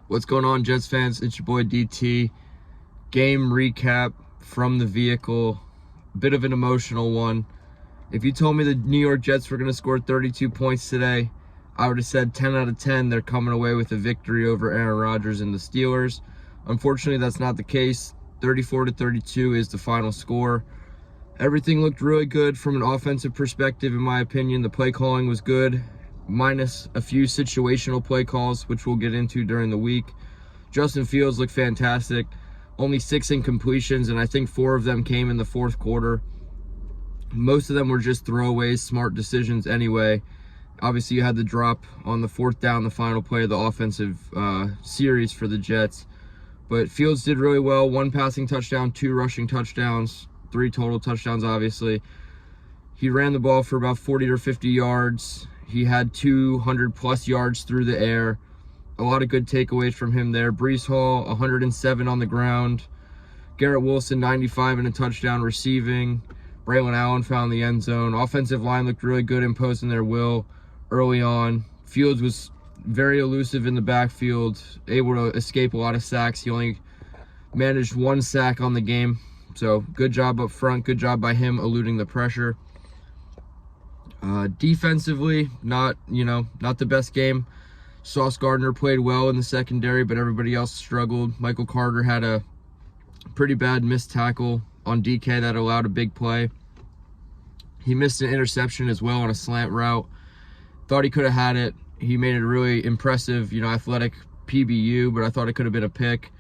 What's going on, Jets fans? It's your boy DT. Game recap from the vehicle. A bit of an emotional one. If you told me the New York Jets were going to score 32 points today, I would have said 10 out of 10 they're coming away with a victory over Aaron Rodgers and the Steelers. Unfortunately, that's not the case. 34-32 is the final score. Everything looked really good from an offensive perspective, in my opinion. The play calling was good, minus a few situational play calls, which we'll get into during the week. Justin Fields looked fantastic. Only 6 incompletions, and I think 4 of them came in the fourth quarter. Most of them were just throwaways, smart decisions anyway. Obviously, you had the drop on the fourth down, the final play of the offensive series for the Jets. But Fields did really well. 1 passing touchdown, 2 rushing touchdowns, 3 total touchdowns, obviously. He ran the ball for about 40 or 50 yards. He had 200-plus yards through the air. A lot of good takeaways from him there. Breece Hall, 107 on the ground. Garrett Wilson, 95 and a touchdown receiving. Braylon Allen found the end zone. Offensive line looked really good, imposing their will early on. Fields was very elusive in the backfield, able to escape a lot of sacks. He only managed 1 sack on the game. So good job up front. Good job by him eluding the pressure. Defensively, not the best game. Sauce Gardner played well in the secondary, but everybody else struggled. Michael Carter had a pretty bad missed tackle on DK that allowed a big play. He missed an interception as well on a slant route. Thought he could have had it. He made it a really impressive, athletic PBU, but I thought it could have been a pick.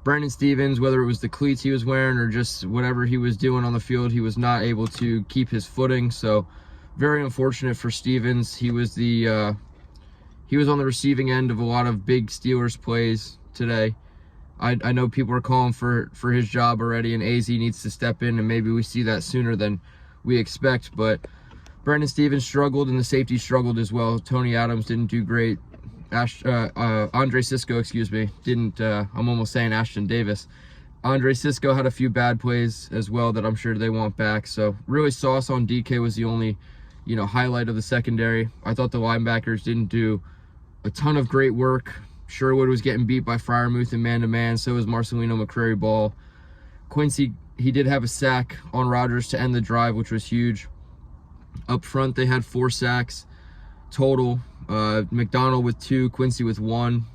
Brandon Stephens, whether it was the cleats he was wearing or just whatever he was doing on the field, he was not able to keep his footing. So very unfortunate for Stephens. He was on the receiving end of a lot of big Steelers plays today. I know people are calling for his job already, and AZ needs to step in, and maybe we see that sooner than we expect. But Brandon Stephens struggled, and the safety struggled as well. Tony Adams didn't do great. Andre Cisco, didn't. I'm almost saying Ashton Davis. Andre Cisco had a few bad plays as well that I'm sure they want back. So really, Sauce on DK was the only, highlight of the secondary. I thought the linebackers didn't do a ton of great work. Sherwood was getting beat by Freiermuth in man-to-man. So was Marcelino McCrary-Ball. Quincy, he did have a sack on Rodgers to end the drive, which was huge. Up front, they had 4 sacks total. McDonald with 2, Quincy with 1.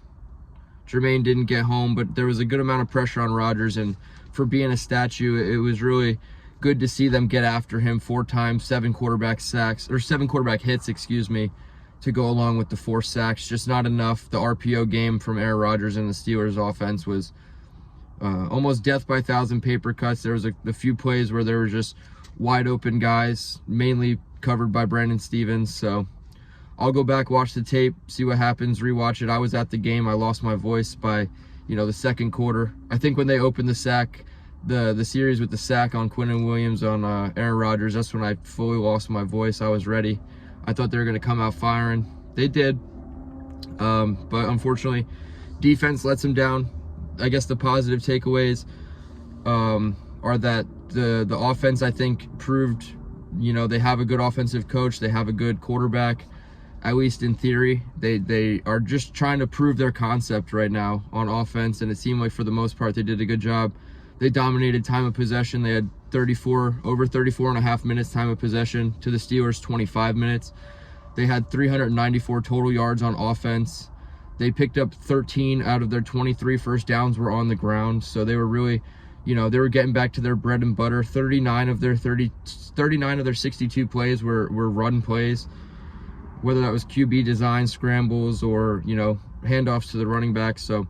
Jermaine didn't get home, but there was a good amount of pressure on Rodgers, and for being a statue, it was really good to see them get after him 4 times, 7 quarterback hits, to go along with the 4 sacks. Just not enough. The RPO game from Aaron Rodgers and the Steelers offense was almost death by 1,000 paper cuts. There was a few plays where there were just wide open guys, mainly covered by Brandon Stephens. So I'll go back, watch the tape, see what happens, rewatch it. I was at the game. I lost my voice by, the second quarter. I think when they opened the sack, the series with the sack on Quinnen Williams on Aaron Rodgers, that's when I fully lost my voice. I was ready. I thought they were going to come out firing. They did. But unfortunately, defense lets them down. I guess the positive takeaways are that the offense, I think, proved, they have a good offensive coach. They have a good quarterback, at least in theory. They are just trying to prove their concept right now on offense, and it seemed like for the most part they did a good job. They dominated time of possession. They had over 34 and a half minutes time of possession to the Steelers 25 minutes. They had 394 total yards on offense. They picked up 13 out of their 23 first downs were on the ground. So they were really, they were getting back to their bread and butter. 39 of their 62 plays were run plays, whether that was QB design, scrambles, or, handoffs to the running backs. So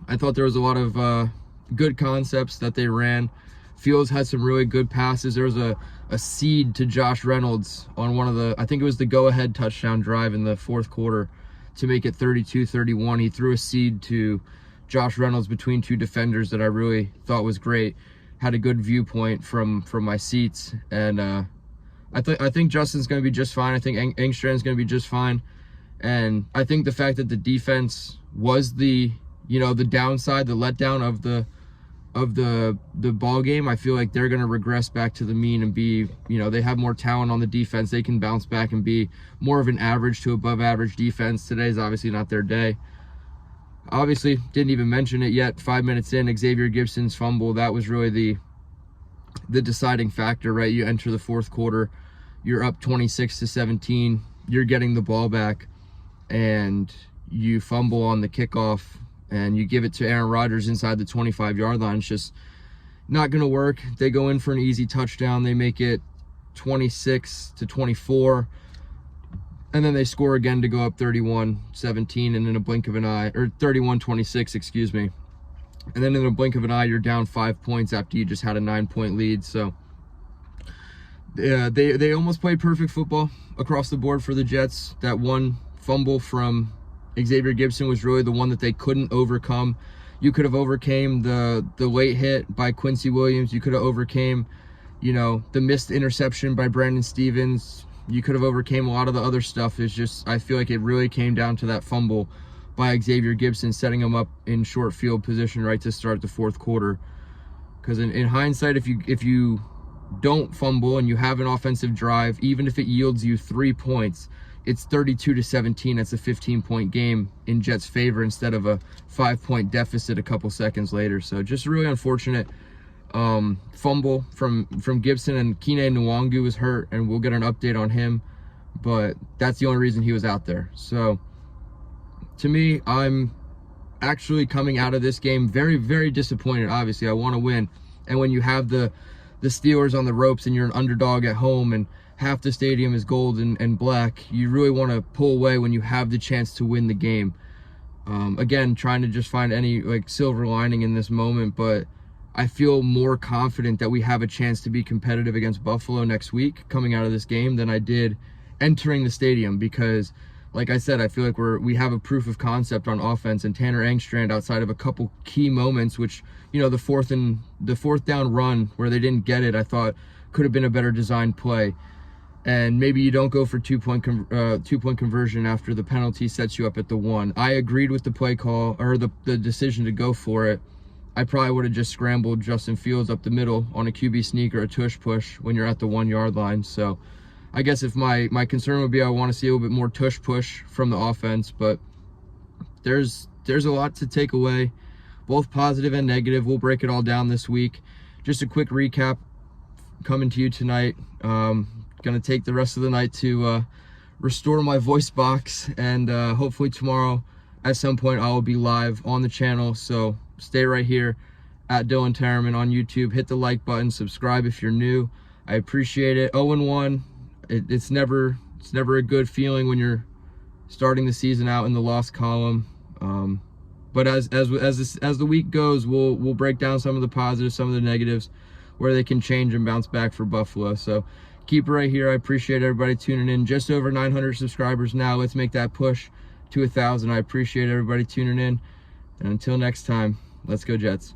I thought there was a lot of good concepts that they ran. Fields had some really good passes. There was a seed to Josh Reynolds on one of I think it was the go-ahead touchdown drive in the fourth quarter to make it 32-31. He threw a seed to Josh Reynolds between 2 defenders that I really thought was great. Had a good viewpoint from my seats. And I think Justin's going to be just fine. I think Engstrand's going to be just fine. And I think the fact that the defense was the downside, the letdown of the ball game, I feel like they're going to regress back to the mean and be, they have more talent on the defense. They can bounce back and be more of an average to above average defense. Today's obviously not their day. Obviously, didn't even mention it yet. 5 minutes in, Xavier Gibson's fumble, that was really the deciding factor, right? You enter the fourth quarter, you're up 26-17, you're getting the ball back, and you fumble on the kickoff, and you give it to Aaron Rodgers inside the 25-yard line. It's just not going to work. They go in for an easy touchdown. They make it 26-24, and then they score again to go up 31-17, and in a blink of an eye, or 31-26, excuse me. And then in a blink of an eye, you're down 5 points after you just had a 9-point lead. So they almost played perfect football across the board for the Jets. That one fumble from Xavier Gibson was really the one that they couldn't overcome. You could have overcame the late hit by Quincy Williams. You could have overcame, the missed interception by Brandon Stevens. You could have overcame a lot of the other stuff. It's just, I feel like it really came down to that fumble by Xavier Gibson, setting him up in short field position right to start the fourth quarter. Because in hindsight, if you don't fumble and you have an offensive drive, even if it yields you 3 points, it's 32-17. That's a 15-point game in Jets' favor instead of a 5-point deficit a couple seconds later. So just really unfortunate fumble from Gibson, and Kene Nwangu was hurt, and we'll get an update on him, but that's the only reason he was out there. So to me, I'm actually coming out of this game very, very disappointed. Obviously, I want to win, and when you have the Steelers on the ropes and you're an underdog at home and half the stadium is gold and black, you really want to pull away when you have the chance to win the game. Again, trying to just find any silver lining in this moment, but I feel more confident that we have a chance to be competitive against Buffalo next week coming out of this game than I did entering the stadium, because like I said, I feel like we have a proof of concept on offense, and Tanner Engstrand, outside of a couple key moments, which, the fourth down run where they didn't get it, I thought could have been a better designed play. And maybe you don't go for two-point conversion after the penalty sets you up at the 1. I agreed with the play call, or the decision to go for it. I probably would have just scrambled Justin Fields up the middle on a QB sneak or a tush push when you're at the 1-yard line. So I guess if my concern would be, I want to see a little bit more tush push from the offense, but there's a lot to take away, both positive and negative. We'll break it all down this week. Just a quick recap coming to you tonight. Gonna take the rest of the night to restore my voice box, and hopefully tomorrow at some point I will be live on the channel. So stay right here at Dylan Terraman on YouTube. Hit the like button, subscribe if you're new. I appreciate it. 0-1. It's never a good feeling when you're starting the season out in the loss column. But as the week goes, we'll break down some of the positives, some of the negatives, where they can change and bounce back for Buffalo. So keep it right here. I appreciate everybody tuning in. Just over 900 subscribers now. Let's make that push to 1,000. I appreciate everybody tuning in. And until next time, let's go Jets.